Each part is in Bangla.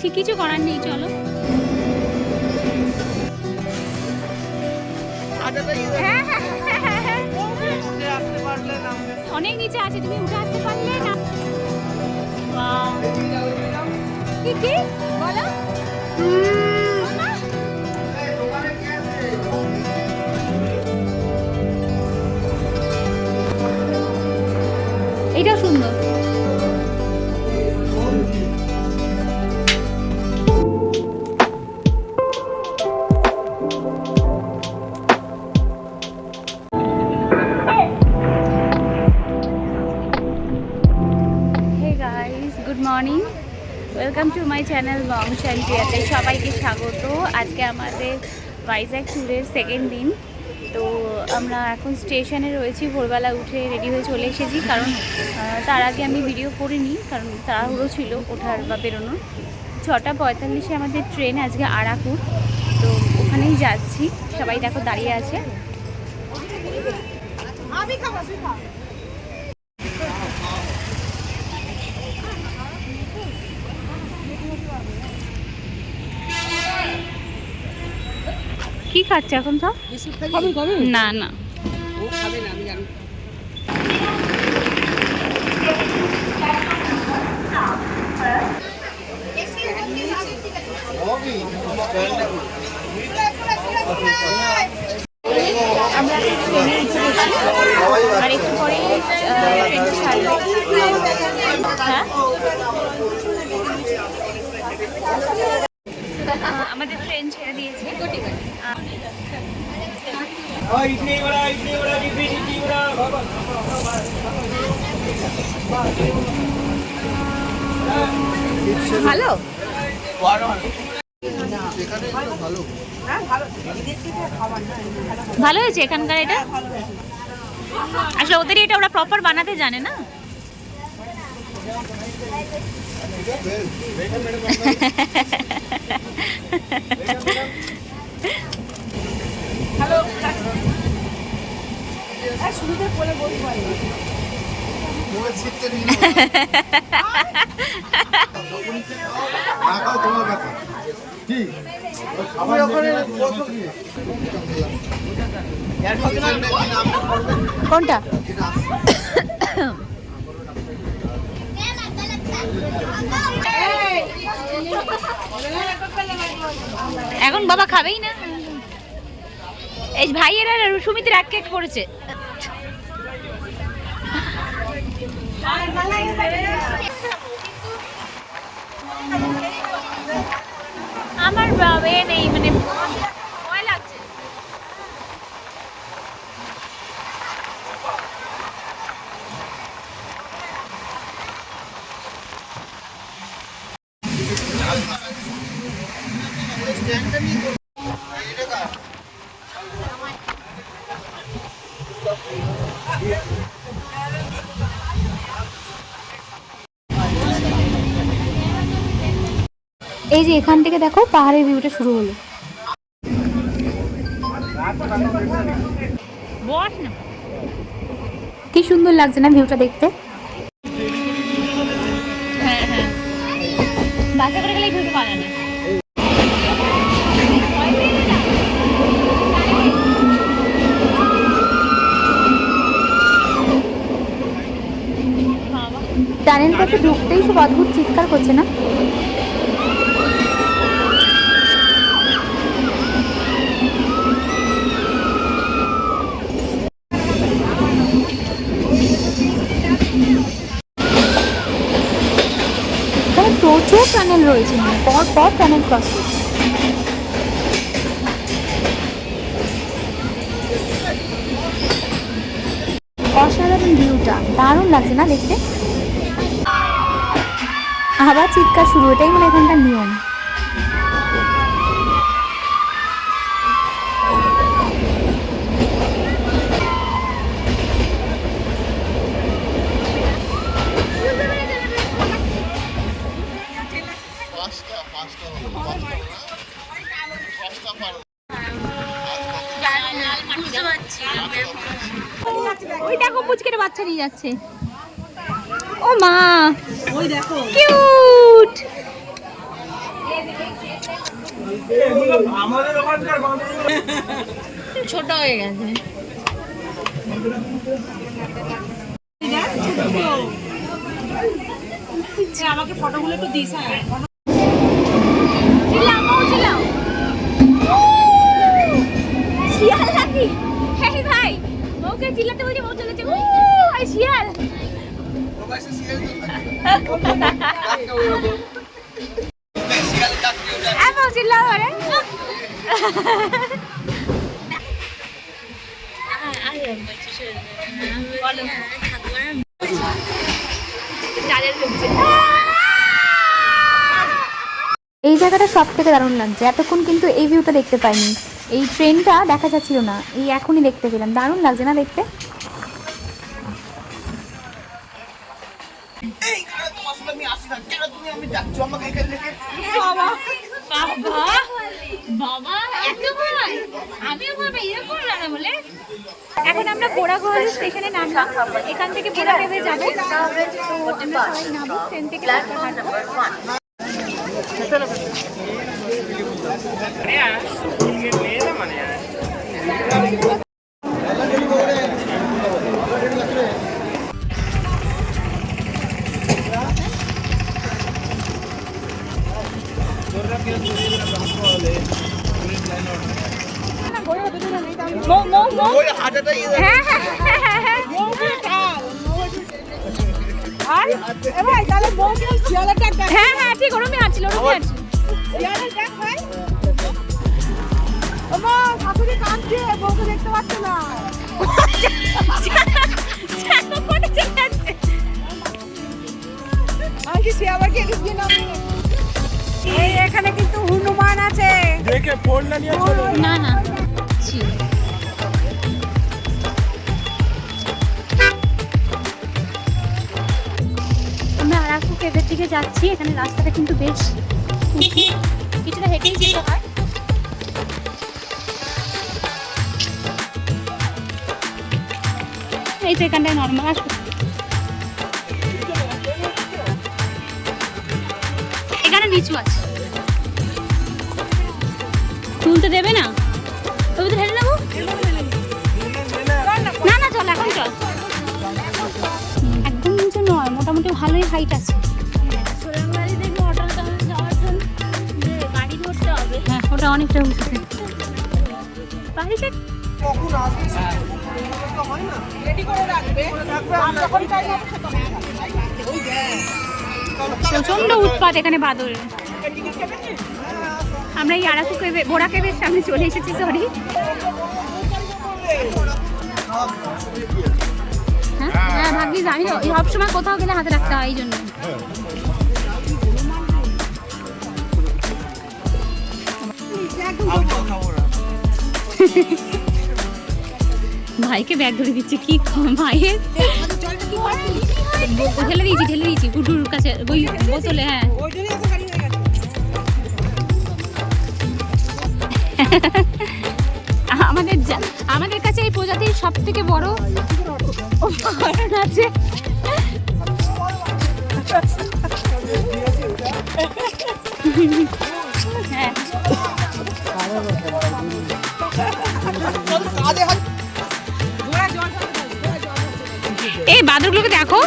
ঠিক কিছু করার নেই, চলো। অনেক নিচে আছে, তুমি উঠে আসতে পারলে না। কি কি বলো? এইটাও সুন্দর। Good morning, welcome to my channel বং প্রিয়াতে সবাইকে স্বাগত। আজকে আমাদের ভাইজ্যাগ ট্যুরের সেকেন্ড দিন। তো আমরা এখন স্টেশনে রয়েছি, ভোরবেলা উঠে রেডি হয়ে চলে এসেছি, কারণ তার আগে আমি ভিডিও করিনি, কারণ তাড়াহুড়ো ছিল ওঠার বা বেরোনোর। 6:45 আমাদের ট্রেন আজকে আরাকুর, তো ওখানেই যাচ্ছি। সবাই দেখো দাঁড়িয়ে আছে। কি খাচ্ছে এখন সব? না না, আমরা আর একটু পরে ট্রেনটা ছাড়বে। হ্যাঁ, আমাদের ট্রেন ছেড়ে দিয়েছে। ভালো ভালো হয়েছে এখানকার। এটা আসলে ওদের এটা ওরা প্রপার বানাতে জানে না। কোনটা? এখন বাবা খাবেই না। এই ভাইয়েরা সুমিতের এক কেক পড়েছে। আমার এ নেই, মানে ভয় লাগছে। এই যে এখান থেকে দেখো পাহাড়ের ভিউটা শুরু হলো। কি সুন্দর লাগছে না ভিউটা দেখতে? হ্যাঁ হ্যাঁ, বাসে করে গেলে ভিউটা পাওয়া যায় না। টানেল কাছে ঢুকতেই সব অদ্ভুত চিৎকার করছে না? প্রচুর টানেল রয়েছে, পর পর টানেল ক্রস করছে। অসাধারণ ভিউটা, দারুণ লাগছে না দেখতে? আবার চিৎকার শুরু, এটাই মানে এখানকার নিয়ম। ওই দেখো পুচকের বাচ্চা নিয়ে যাচ্ছে। ও মা, ওই দেখো কিউট। ছোট হয়ে গেছে। আমাকে ফটোগুলো একটু দিস। শিয়াল নাকি? হ্যাঁ ভাই, ওকে চিল্লাতে বলছে, ও চলেছে। ও শিয়াল। এমন চিল্লাও রে। এই জায়গাটা সব থেকে দারুণ লাগছে। এতক্ষণ কিন্তু এই ভিউটা দেখতে পাইনি, এই ট্রেনটা দেখা যাচ্ছিল না, এই এখনই দেখতে পেলাম। দারুণ লাগছে না দেখতে? এখন আমরা বোড়াগোহাল স্টেশনে নামলাম। এখান থেকে বোড়া কেবে যাবো। আমরা সবাই নামবো ট্রেন থেকে। হ্যাঁ হ্যাঁ ঠিক, ওরমই হাঁটছিল। দেখতে পাচ্ছ না এখানে কিন্তু হনুমান আছে। না না আমরা আরাকু কেভের দিকে যাচ্ছি। এখানে রাস্তাটা কিন্তু বেশ কিছুটা হেঁটেই যেতে হয়। এই তো এখানটায় নর্মাল আসবে। এখানে নিচু আছে, তুলতে দেবে না? তবে তো হেঁটে নেবো। না না চল, এখন চল। একদম নিচু নয়, মোটামুটি ভালোই হাইট আছে। হ্যাঁ ওটা অনেকটা উঁচুতে। বাড়ি সে প্রচন্ড উৎপাত এখানে বাদরের। আমরা এই আরাকু কেভে, বোড়া কেভের সামনে চলে এসেছি। সরি। হ্যাঁ হ্যাঁ ভাগ্যিস, আমি সব সময় কোথাও গেলে হাতে রাখতে হয় এই জন্য। ভাইকে ব্যাগ ধরে দিচ্ছে কি মায়ের। ঢেলে দিয়েছি গুডুর কাছে ওই বোতলে। হ্যাঁ আমাদের কাছে এই প্রজাতির সব থেকে বড় আছে। হ্যাঁ এই বাদরগুলোকে দেখো।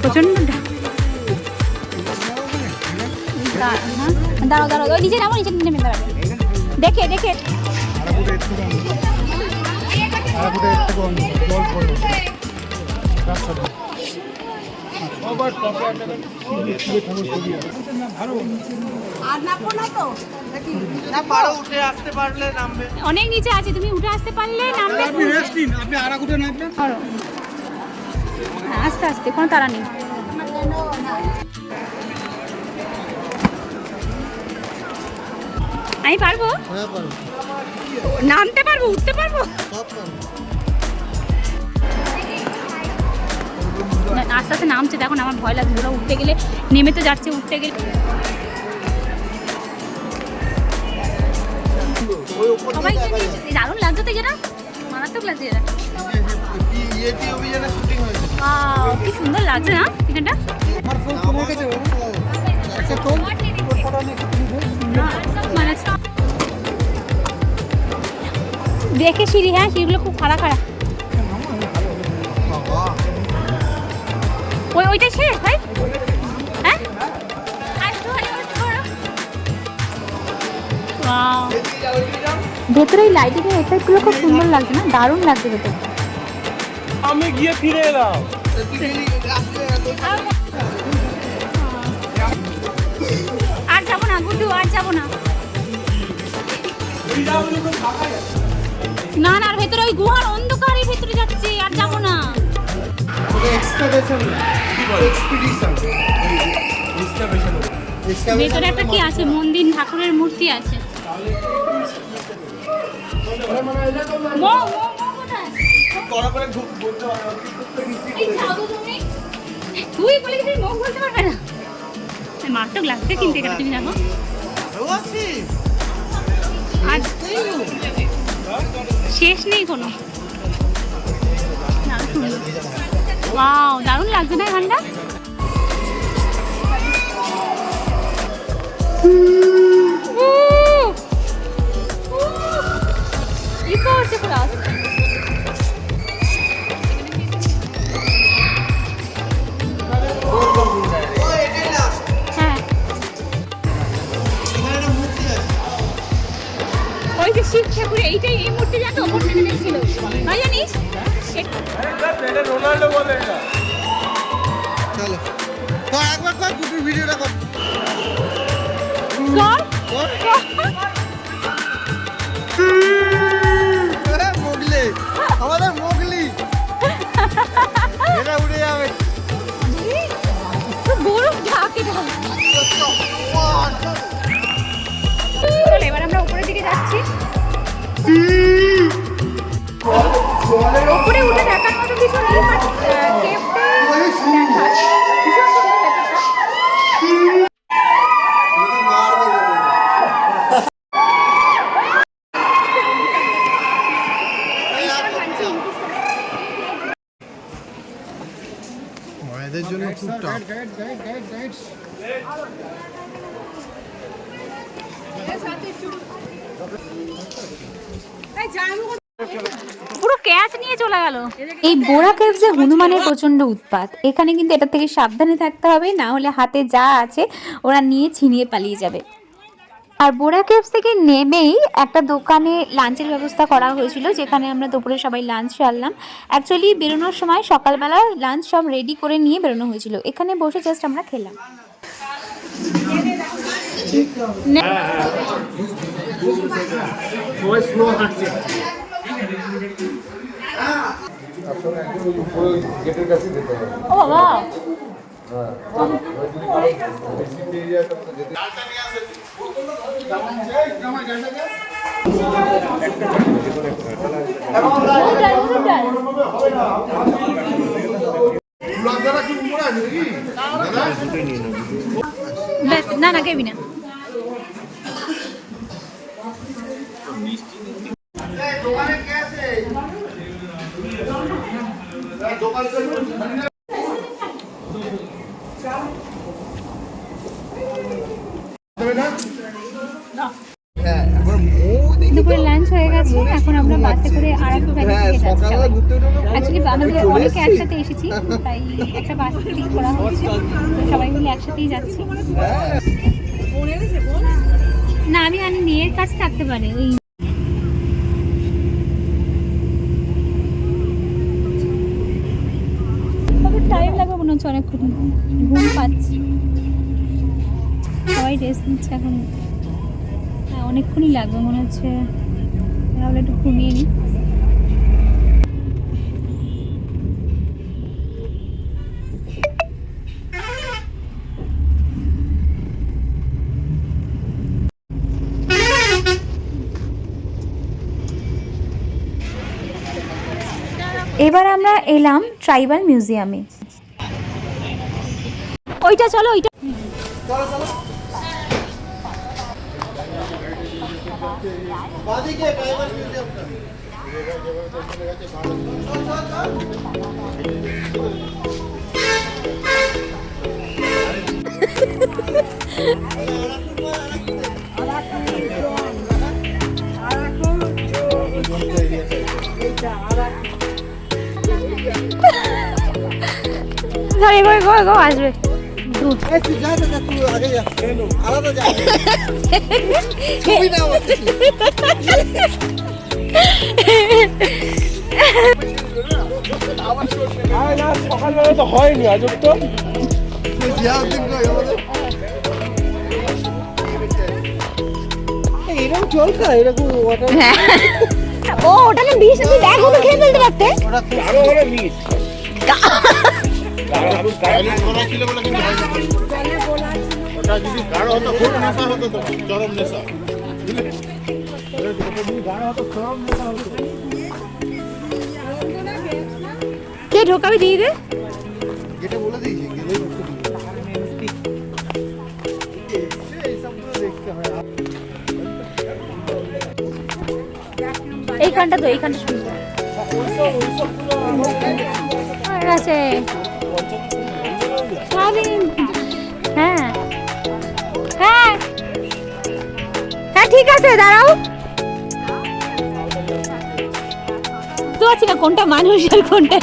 প্রচন্ড দাঁড়াও ওই নিচে নামো, নিচে নেমে দাঁড়াবে। দেখে অনেক নিচে আছে, তুমি উঠে আসতে পারলে নামবে। আস্তে আস্তে, কোনো তাড়া নেই। আমি পারবো, নামতে পারবো, উঠতে পারবো। আস্তে আস্তে নামছে, দেখো আমার ভয় লাগছে। ওরা উঠতে গেলে, নেমে তো যাচ্ছে, উঠতে গেলে সবাই দারুণ লাগছে তো। যেটা মারাত্মক লাগছে, যেটা ইয়েটি অভিযানে শুটিং হয়েছে। ওয়াও, কি সুন্দর লাগছে না এখানটা। আমার ফোন চলে গেছে ও। আচ্ছা তোর ফটো নিয়ে মানে দেখে সিঁড়ি, হ্যাঁ সিঁড়িগুলো খুব খাড়া খাড়া। বাবা ওইটা শেষ ভাই, হ্যাঁ। ওয়াও, ভেতরে এই লাইটিং এর এফেক্টগুলো খুব সুন্দর লাগছে না, দারুণ লাগছে ভেতরে। আমি গিয়ে ফিরে এলাম। আর যাবো না গুড্ডু, আর যাবো না। না না, আর ভেতরে ওই গুহার অন্ধকারের ভেতরে যাচ্ছে, আর যাবো না। এক্সকাভেশন এক্সপিডিশন ভেতরে একটা কি আছে, মন্দির, ঠাকুরের মূর্তি আছে। মো, কোথায়? এই যাও তো তুমি। তুই বলে কি মুখ বলতে পারবে না? মারাত্মক লাগছে কিন্তু এটা, তুমি দেখো। আর শেষ নেই কোনো। ওয়াও, দারুণ লাগছে না এখানটা। কি করছে ক্লাস? হ্যাঁ, ওই যে শিব ঠাকুর, এইটাই এই মূর্তি জানো, মূর্তিটা দেখছিল না জানিস? এটা রোনাল্ডো বলে এটা। চলো তো একবার কর গুড্ডুর ভিডিওটা কর। মোগলি, আমাদের মোগলি এটা উড়ে যাবে। বরফ ঝাঁকে ঢাল। এবার আমরা উপরের দিকে যাচ্ছি। উপরে উঠে দেখার মতো কিছু নেই, বাট কেভটা দেখার ভীষণ সুন্দর ব্যাপারটা। মায়েদের জন্য খুব টাফ। পুরো ক্যাচ নিয়ে চলে গেল। এই বোরা কেভসে হনুমানের প্রচন্ড উৎপাত। এখানে কিন্তু এটা থেকে সাবধানে থাকতে হবে, না হলে হাতে যা আছে ওরা নিয়ে ছিনিয়ে পালিয়ে যাবে। আর বোরা কেভস থেকে নেমেই একটা দোকানে লাঞ্চের ব্যবস্থা করা হয়েছিল, যেখানে আমরা দুপুরে সবাই লাঞ্চ সারলাম। অ্যাকচুয়ালি বেরোনোর সময় সকালবেলা লাঞ্চ সব রেডি করে নিয়ে বেরোনো হয়েছিল, এখানে বসে জাস্ট আমরা খেলাম। ও বাবা, বেশ, না না কেবি না। দুপুরে লাঞ্চ হয়ে গেছে, এখন আমরা বাসে করে আরাকু ভ্যালি থেকে যাচ্ছি। অ্যাকচুয়ালি আমাদের অনেকে একসাথে এসেছি, তাই একটা বাস ঠিক করা হয়েছে, তো সবাই মিলে একসাথেই যাচ্ছি। না আমি আনিনি, এর কাছে থাকতে পারে। ওই টাইম লাগবে মনে হচ্ছে অনেকক্ষণ, ঘুম পাচ্ছি। সবাই রেস্ট নিচ্ছে এখন, হ্যাঁ অনেকক্ষণই লাগবে মনে হচ্ছে, তাহলে একটু ঘুমিয়ে নিই। এবার আমরা এলাম ট্রাইবাল মিউজিয়ামে। ওইটা চলো, ওইটা বাদিকে ট্রাইবাল মিউজিয়ামটা। গো আসবে সকালবেলা তো হয়নি আজব তো। এরকম চলছে এরকম ওয়াটার ও ওটা না বিষ তুই দেখো তো খেয়ে ফেলতে পারতে আরো হলে মিস ওটা যদি গাঢ় হতো খুব নেশা হতো তো চরম নেশা কে ঢোকাবে দিয়ে দে যেটা বলে দিয়েছি গেলেই এইখানটা তো এইখানটা সুন্দর আছে স্বাধীন হ্যাঁ হ্যাঁ হ্যাঁ ঠিক আছে দাঁড়াও তো আছি না কোনটা মানুষ আর কোনটা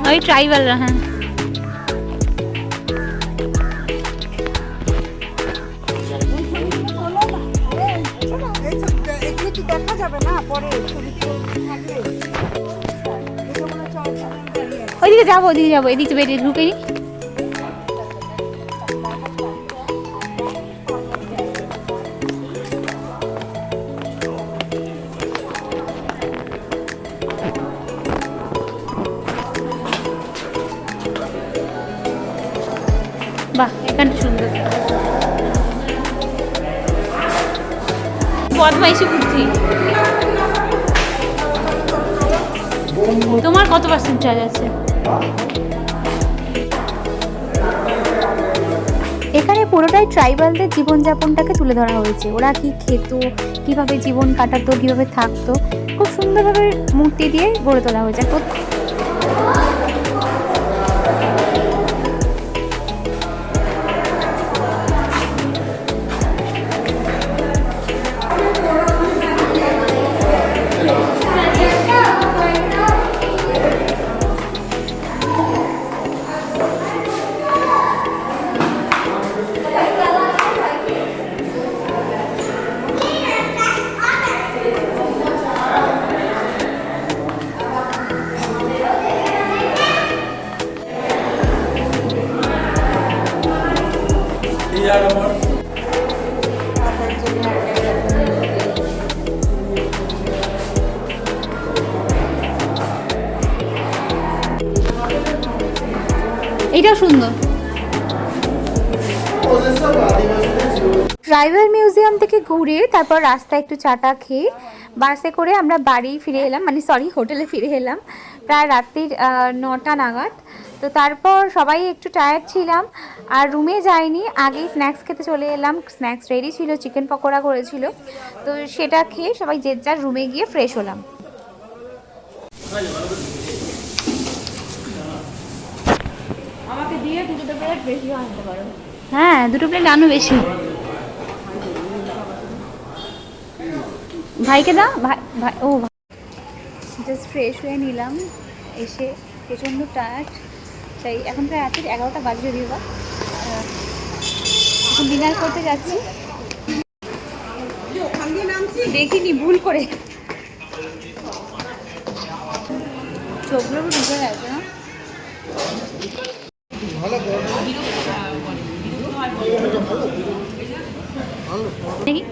ওই ট্রাইবালরা হ্যাঁ দেখা যাবে না পরে ওইদিকে যাবো এদিকে বেরিয়ে ঢুকে নি বাহ এখানটা সুন্দর বদমাইশি বুদ্ধি তোমার কত পার্সেন্ট চার্জ আছে এখানে পুরোটাই ট্রাইবালদের জীবনযাপনটাকে তুলে ধরা হয়েছে। ওরা কি খেত, কিভাবে জীবন কাটাতো, কিভাবে থাকতো, খুব সুন্দরভাবে মূর্তি দিয়ে গড়ে তোলা হয়েছে। এইটাও সুন্দর। ট্রাইবাল মিউজিয়াম থেকে ঘুরে তারপর রাস্তায় একটু চাটা খেয়ে বাসে করে আমরা বাড়ি ফিরে এলাম, হোটেলে ফিরে এলাম প্রায় রাত্রির 9টা নাগাদ। তো তারপর সবাই একটু টায়ার্ড ছিলাম আর রুমে যাইনি, আগেই স্ন্যাক্স খেতে চলে এলাম। স্ন্যাক্স রেডি ছিল, চিকেন পকোড়া করেছিল, তো সেটা খেয়ে সবাই যে যার রুমে গিয়ে ফ্রেশ হলাম। আমাকে দিয়ে দুটো প্লেট বেশি আনতে পারো। হ্যাঁ দুটো প্লেট আনো বেশি। ভাইকে দাও। ভাই ও জাস্ট ফ্রেশ হয়ে নিলাম, এসে প্রচণ্ড টায়ার্ড, তাই এখন প্রায় রাত্রি 11টা বাজে দিও বা এখন ডিনার করতে যাচ্ছি। দেখিনি ভুল করে, চোখগুলো ঢুকে গেছে না। দেখি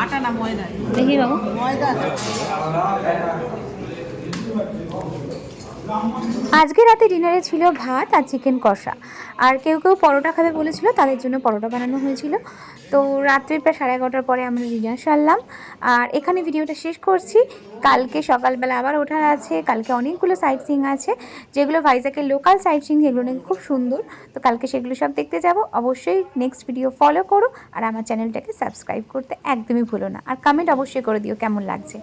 আটা না ময়দা? দেখি বাবু। ময়দা। আজকে রাতে ডিনারে ছিল ভাত আর চিকেন কষা, আর কেউ কেউ পরোটা খাবে বলেছিল, তাদের জন্য পরোটা বানানো হয়েছিল। তো রাত্রে প্রায় 11:30 পরে আমরা ডিনার সারলাম, আর এখানে ভিডিওটা শেষ করছি। কালকে সকালবেলা আবার ওঠার আছে, কালকে অনেকগুলো সাইট সিইং আছে, যেগুলো ভাইজ্যাগের লোকাল সাইট সিইং, যেগুলো নাকি খুব সুন্দর। তো কালকে সেগুলো সব দেখতে যাব। অবশ্যই নেক্সট ভিডিও ফলো করো, আর আমার চ্যানেলটাকে সাবস্ক্রাইব করতে একদমই ভুলো না, আর কমেন্ট অবশ্যই করে দিও কেমন লাগছে।